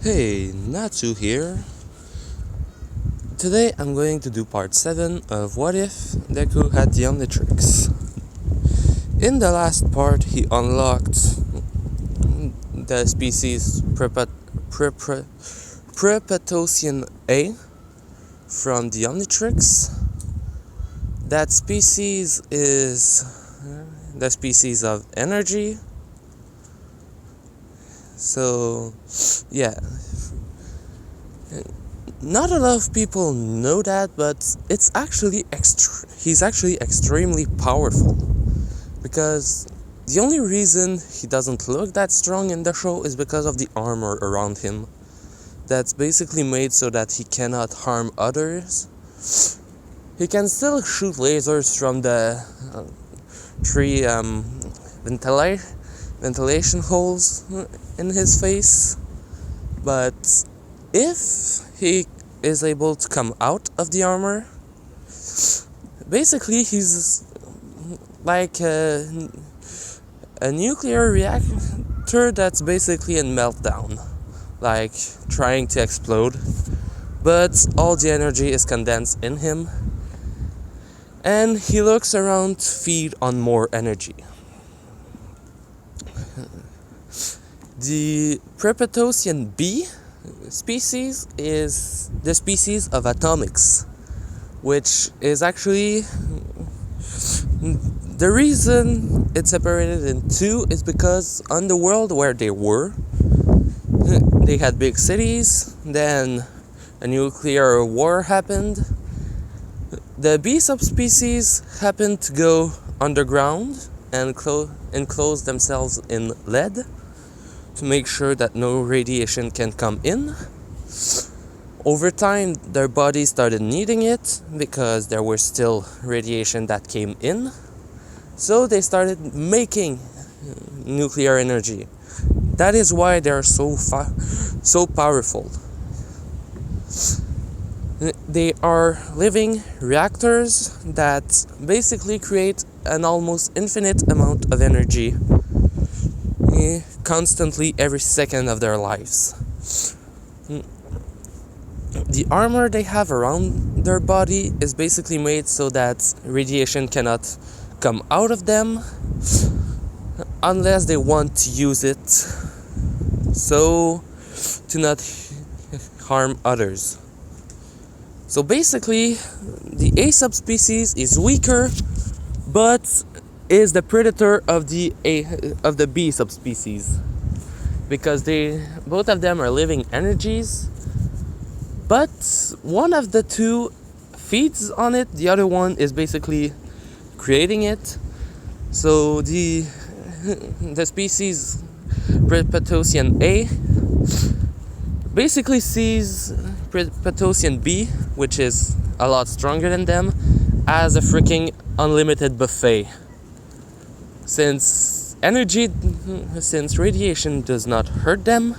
Hey, Natsu here. Today I'm going to do part 7 of What If Deku had the omnitrix. In the last part, he unlocked the species Prepatosian A from the omnitrix. That species is the species of energy. So, yeah. Not a lot of people know that, but it's actually he's actually extremely powerful. Because the only reason he doesn't look that strong in the show is because of the armor around him. That's basically made so that he cannot harm others. He can still shoot lasers from the three ventilation holes in his face. But if he is able to come out of the armor, basically he's like a nuclear reactor that's basically in meltdown, like trying to explode, but all the energy is condensed in him, and he looks around to feed on more energy. The Prepatosian B species is the species of atomics, which is actually the reason it's separated in two is because on the world where they were, they had big cities, then a nuclear war happened. The B subspecies happened to go underground and enclose themselves in lead to make sure that no radiation can come in. Over time, their bodies started needing it because there was still radiation that came in. So they started making nuclear energy. That is why they are so powerful. They are living reactors that basically create an almost infinite amount of energy constantly every second of their lives. The armor they have around their body is basically made so that radiation cannot come out of them unless they want to use it, so to not harm others. So basically, the A subspecies is weaker, but is the predator of the B subspecies, because both of them are living energies, but one of the two feeds on it, the other one is basically creating it. So the species Prepatosian A basically sees Prepatosian B, which is a lot stronger than them, as a freaking unlimited buffet. Since radiation does not hurt them,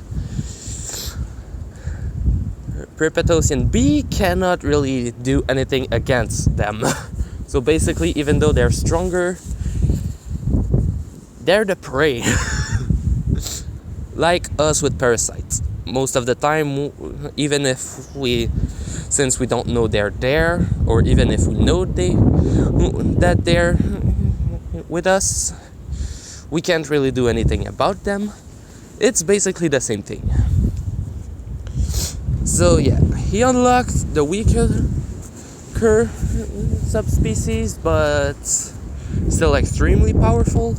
Prepatosian B cannot really do anything against them. So basically, even though they're stronger, they're the prey. Like us with parasites. Most of the time, even if since we don't know they're there, or even if we know that they're with us, we can't really do anything about them. It's basically the same thing. So yeah, he unlocked the weaker subspecies, but still extremely powerful.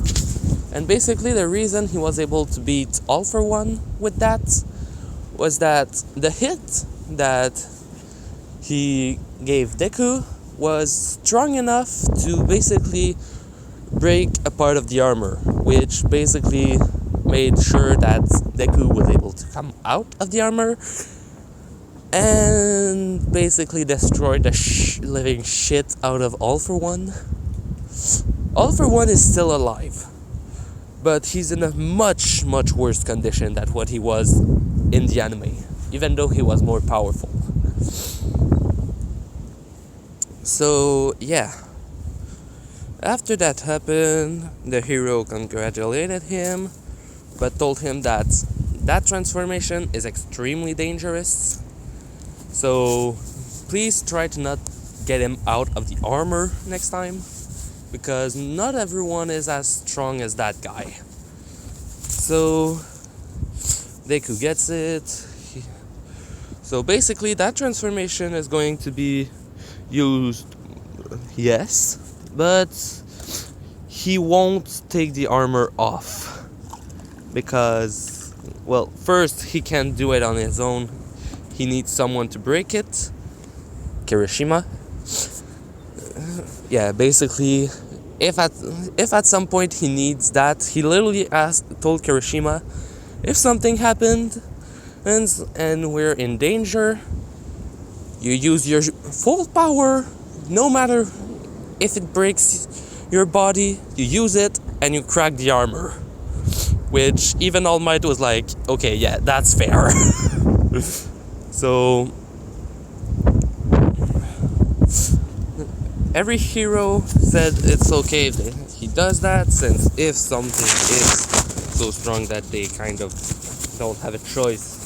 And basically the reason he was able to beat All For One with that was that the hit that he gave Deku was strong enough to basically break a part of the armor, which basically made sure that Deku was able to come out of the armor and basically destroy the living shit out of All For One. All For One is still alive, but he's in a much, much worse condition than what he was in the anime, even though he was more powerful. So, yeah. After that happened, the hero congratulated him, but told him that that transformation is extremely dangerous. So please try to not get him out of the armor next time, because not everyone is as strong as that guy. So Deku gets it. So basically that transformation is going to be used, yes, but he won't take the armor off because, well, first he can't do it on his own. He needs someone to break it. Kirishima. Yeah, basically, if at some point he needs that, he literally told Kirishima, if something happened and we're in danger, you use your full power, no matter if it breaks your body, you use it and you crack the armor. Which even All Might was like, okay, yeah, that's fair. So every hero said it's okay if he does that, since if something is so strong that they kind of don't have a choice,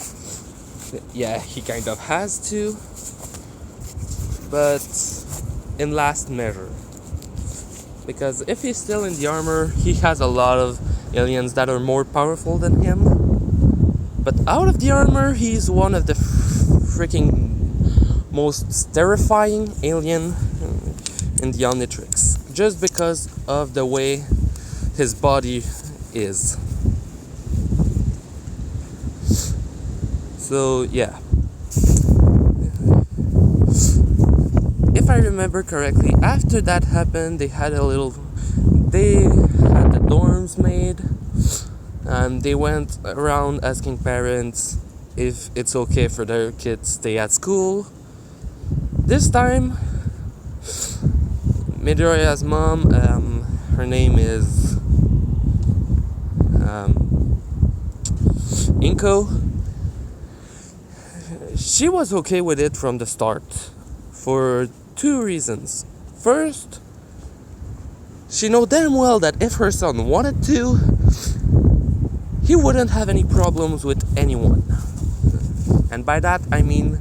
yeah, he kind of has to. But in last measure, because if he's still in the armor, he has a lot of aliens that are more powerful than him. But out of the armor, he's one of the freaking most terrifying alien in the omnitrix, just because of the way his body is. So yeah, if I remember correctly, after that happened, they had the dorms made. They went around asking parents if it's okay for their kids to stay at school. This time, Midoriya's mom, her name is Inko. She was okay with it from the start for two reasons. First, she knew damn well that if her son wanted to, he wouldn't have any problems with anyone. And by that I mean,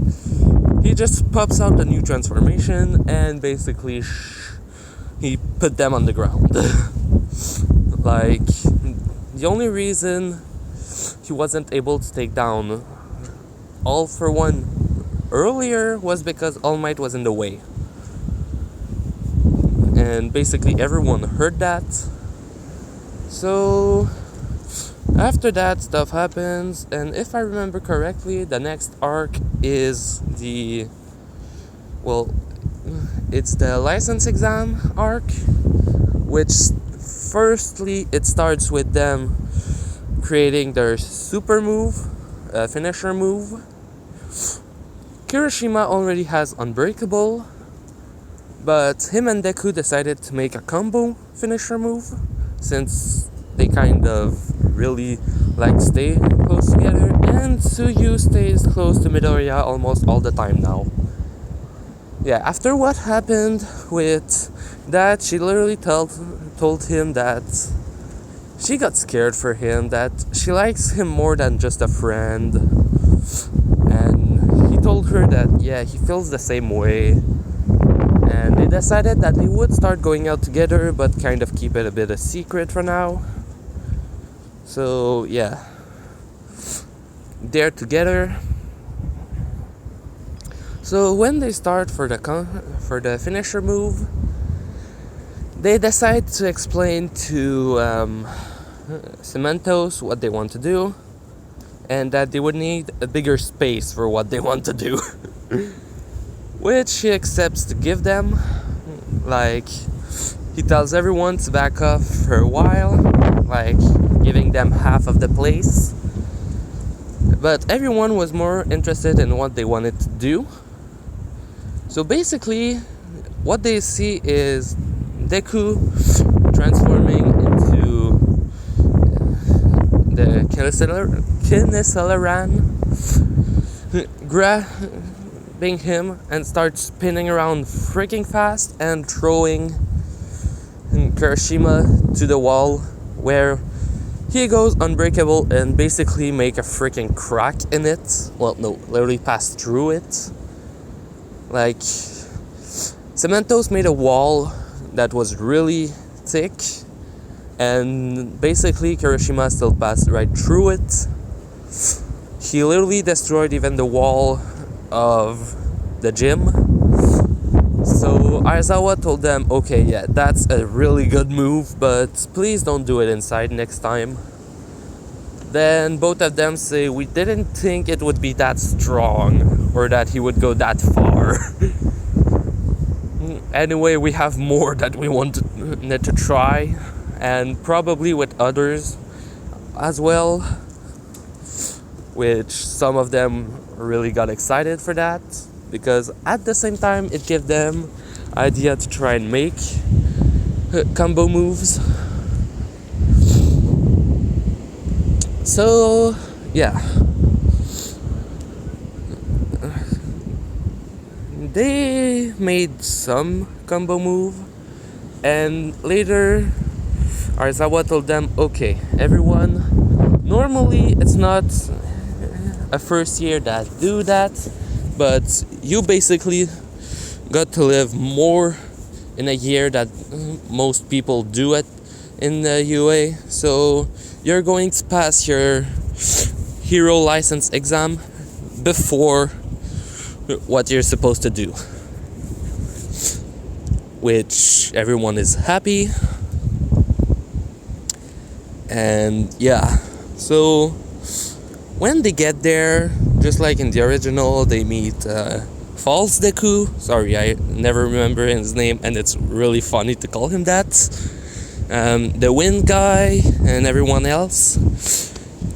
he just pops out a new transformation and basically he put them on the ground. Like, the only reason he wasn't able to take down All for One earlier was because All Might was in the way. And basically everyone heard that. So after that, stuff happens, and if I remember correctly, the next arc is it's the license exam arc, which firstly it starts with them creating their super move, finisher move. Kirishima already has Unbreakable, but him and Deku decided to make a combo finisher move, since they kind of really like stay close together, and Tsuyu stays close to Midoriya almost all the time now. Yeah, after what happened with that, she literally told him that she got scared for him, that she likes him more than just a friend, and he told her that yeah, he feels the same way, and they decided that they would start going out together, but kind of keep it a bit a secret for now. So yeah, they're together. So when they start for the finisher move, they decide to explain to Cementos what they want to do, and that they would need a bigger space for what they want to do. Which he accepts to give them. Like, he tells everyone to back off for a while, like giving them half of the place. But everyone was more interested in what they wanted to do. So basically, what they see is Deku transforming into the Kineseleran, grabbing him and starts spinning around freaking fast and throwing Kirishima to the wall, where he goes unbreakable and basically make a freaking crack in it. Well, no, literally pass through it. Like, Cementos made a wall that was really thick, and basically Kirishima still passed right through it. He literally destroyed even the wall of the gym. So Aizawa told them, okay, yeah, that's a really good move, but please don't do it inside next time. Then both of them say, we didn't think it would be that strong, or that he would go that far. Anyway, we have more that we wanted to try, and probably with others as well, which some of them really got excited for that, because at the same time it gave them idea to try and make combo moves. So yeah, they made some combo move, and later Arizawa told them, okay, everyone, normally it's not a first year that do that, but you basically got to live more in a year that most people do it in the UA, so you're going to pass your hero license exam before what you're supposed to do, which everyone is happy. And yeah, so when they get there, just like in the original, they meet False Deku. Sorry, I never remember his name, and it's really funny to call him that. The Wind guy and everyone else.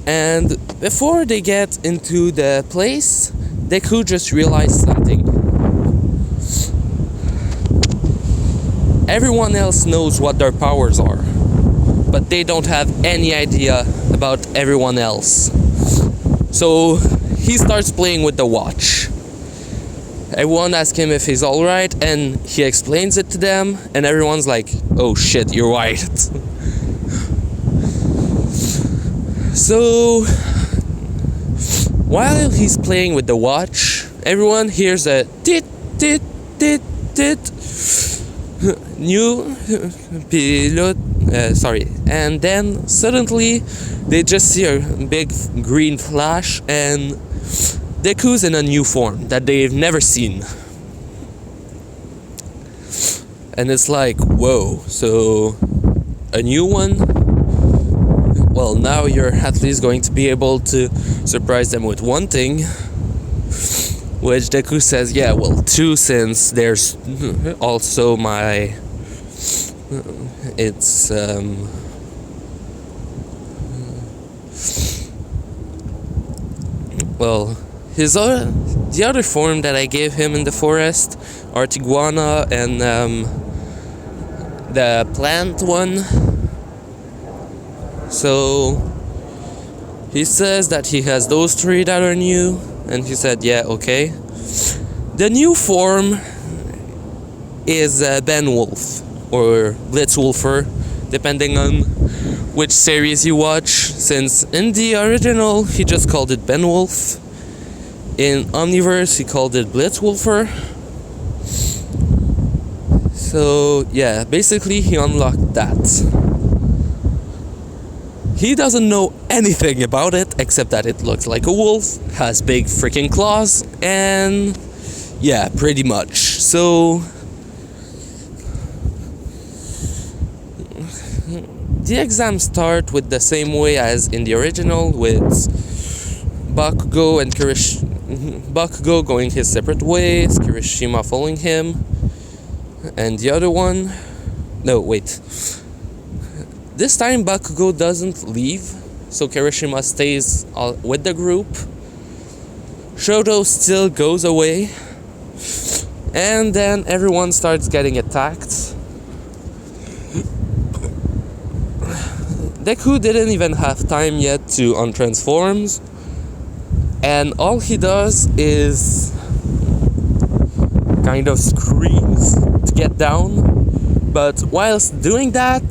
And before they get into the place, Deku just realized something. Everyone else knows what their powers are, but they don't have any idea about everyone else. So he starts playing with the watch. Everyone asks him if he's alright, and he explains it to them, and everyone's like, oh shit, you're right. So while he's playing with the watch, everyone hears a tit tit tit tit. New pilot, and then suddenly they just see a big green flash, and Deku's in a new form that they've never seen. And it's like, whoa, so a new one? Well, now you're at least going to be able to surprise them with one thing, which Deku says, yeah, well, two, since there's also my... It's, well, the other form that I gave him in the forest, Artiguana, and the plant one. So he says that he has those three that are new, and he said, yeah, okay. The new form is Ben Wolf, or Blitzwolfer, depending on which series you watch, since in the original he just called it Ben Wolf. In Omniverse he called it Blitzwolfer. So yeah, basically he unlocked that. He doesn't know anything about it except that it looks like a wolf, has big freaking claws, and yeah, pretty much. So the exams start with the same way as in the original, with Bakugo and Bakugo going his separate ways, Kirishima following him, and the other one... No, wait. This time Bakugo doesn't leave, so Kirishima stays with the group. Shoto still goes away, and then everyone starts getting attacked. Deku didn't even have time yet to untransforms, and all he does is kind of screams to get down, but whilst doing that,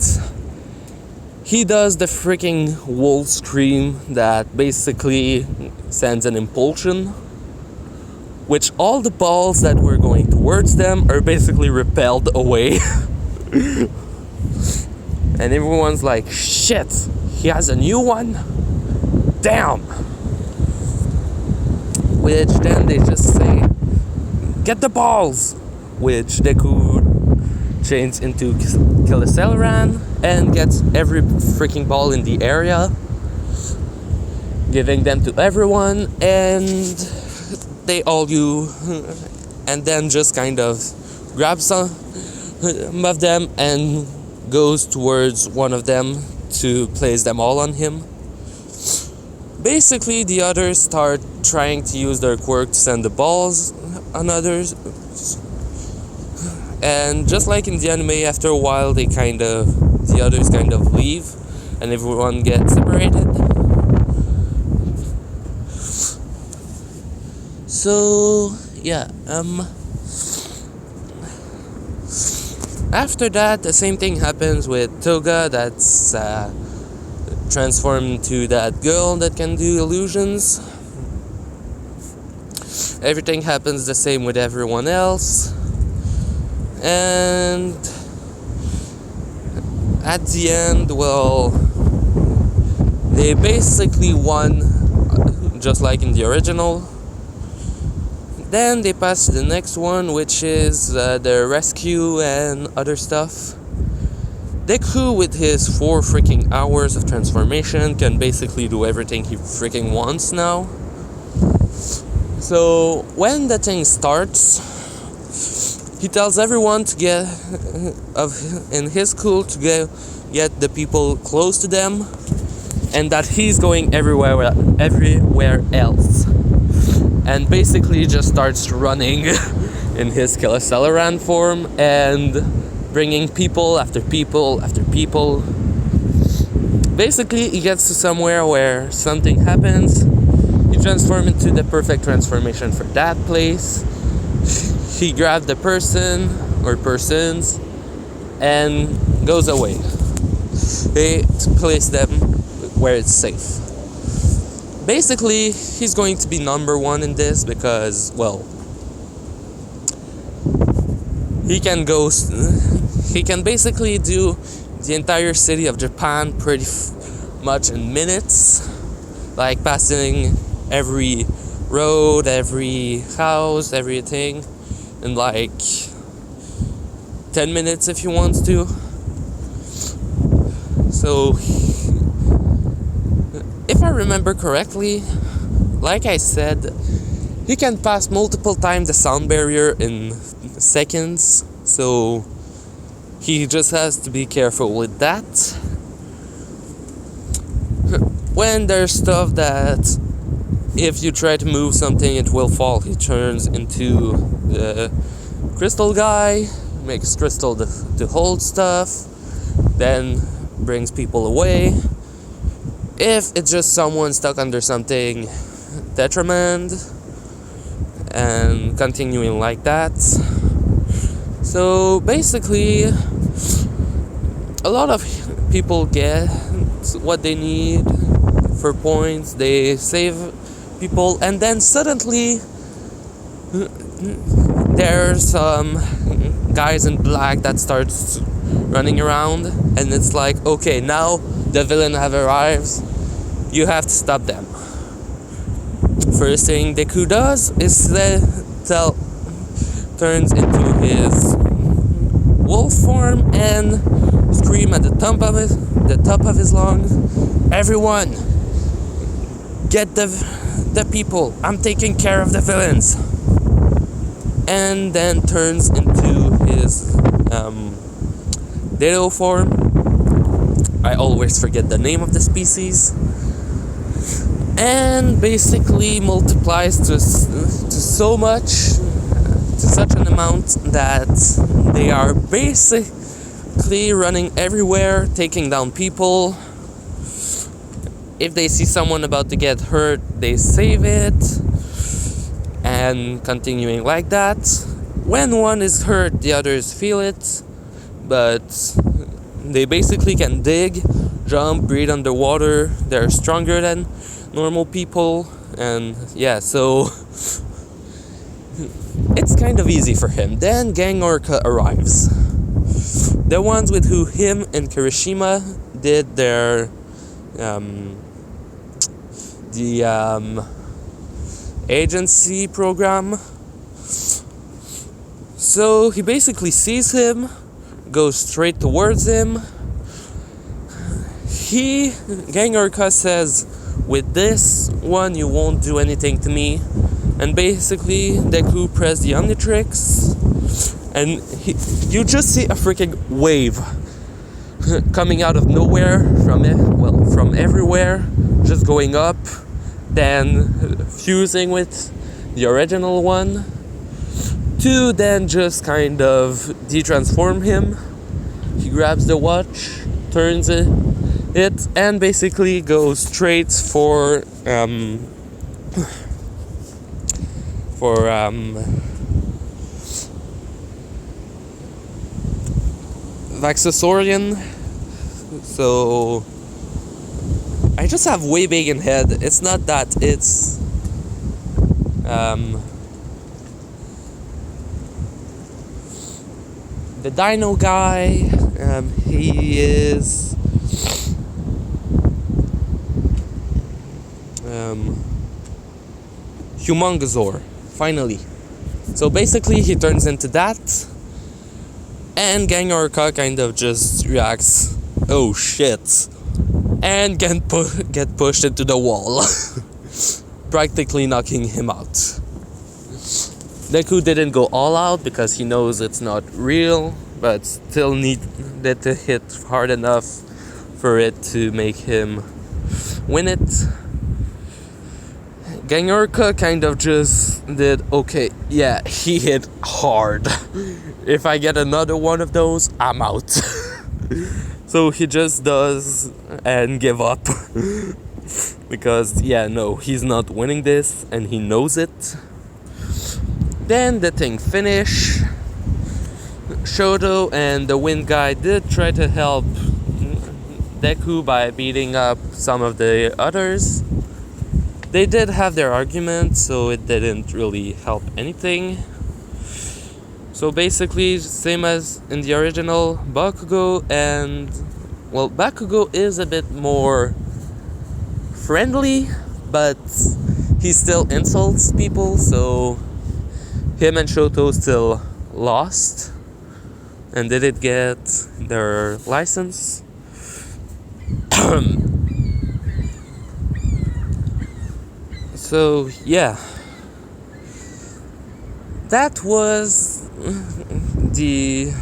he does the freaking wolf scream that basically sends an impulsion, which all the balls that were going towards them are basically repelled away. And everyone's like, shit, he has a new one? Damn! Which then they just say, get the balls! Which Deku changes into Kiloceleran and gets every freaking ball in the area, giving them to everyone, and they all and then just kind of grabs some of them and goes towards one of them to place them all on him. Basically, the others start trying to use their quirk to send the balls on others, and just like in the anime, after a while the others kind of leave and everyone gets separated. So yeah, after that, the same thing happens with Toga, that's transformed into that girl that can do illusions. Everything happens the same with everyone else. And at the end, well, they basically won, just like in the original. Then they pass to the next one, which is the rescue and other stuff. Deku, with his 4 freaking hours of transformation, can basically do everything he freaking wants now. So when the thing starts, he tells everyone to get in his school to get the people close to them, and that he's going everywhere else. And basically just starts running in his Kiloceleran form and bringing people after people after people. Basically, he gets to somewhere where something happens. He transforms into the perfect transformation for that place. He grabs the person or persons and goes away. They place them where it's safe. Basically, he's going to be number 1 in this because, well, he can basically do the entire city of Japan pretty much in minutes, like passing every road, every house, everything in like 10 minutes if he wants to. So if I remember correctly, like I said, he can pass multiple times the sound barrier in seconds, so he just has to be careful with that. When there's stuff that if you try to move something it will fall, he turns into the crystal guy, makes crystal to hold stuff, then brings people away. If it's just someone stuck under something, detriment, and continuing like that. So basically, a lot of people get what they need for points, they save people, and then suddenly there's some guys in black that starts running around, and it's like, okay, now the villain have arrived, you have to stop them. First thing Deku does is turns into his wolf form and scream at the top of his lungs, everyone, get the people, I'm taking care of the villains. And then turns into his Ditto form. I always forget the name of the species. And basically multiplies to so much, to such an amount that they are basically running everywhere, taking down people. If they see someone about to get hurt, they save it, and continuing like that. When one is hurt, the others feel it, but they basically can dig jump, breathe underwater. They're stronger than normal people, and yeah, so it's kind of easy for him. Then Gang Orca arrives. The ones with who him and Kirishima did their agency program. So he basically sees him, goes straight towards him. Gang Orca says, with this one you won't do anything to me. And basically Deku pressed the omnitrix, and you just see a freaking wave coming out of nowhere from everywhere, just going up, then fusing with the original one, to then just kind of de-transform him. He grabs the watch, turns it, and basically goes straight for Vaxosaurian. So I just have way big in head. It's not that, it's the dino guy. He is Humongosaur, finally. So basically he turns into that, and Gang Orca kind of just reacts, oh shit, and get pushed into the wall, practically knocking him out. Deku didn't go all out because he knows it's not real, but still needed to hit hard enough for it to make him win it. Gang Orca kind of just did, okay, yeah, he hit hard. If I get another one of those, I'm out. So he just does and give up. Because, yeah, no, he's not winning this, and he knows it. Then the thing finished. Shoto and the wind guy did try to help Deku by beating up some of the others. They did have their argument, so it didn't really help anything. So basically, same as in the original, Bakugo is a bit more friendly, but he still insults people, so him and Shoto still lost and didn't get their license. So yeah, that was the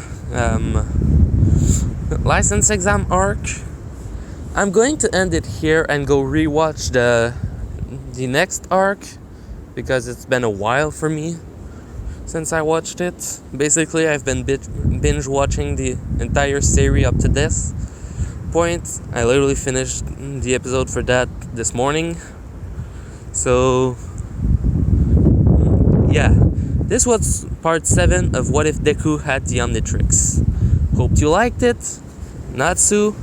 license exam arc. I'm going to end it here and go rewatch the next arc, because it's been a while for me since I watched it. Basically, I've been binge watching the entire series up to this point. I literally finished the episode for that this morning. So yeah, this was part 7 of What If Deku Had the Omnitrix. Hope you liked it. Natsu,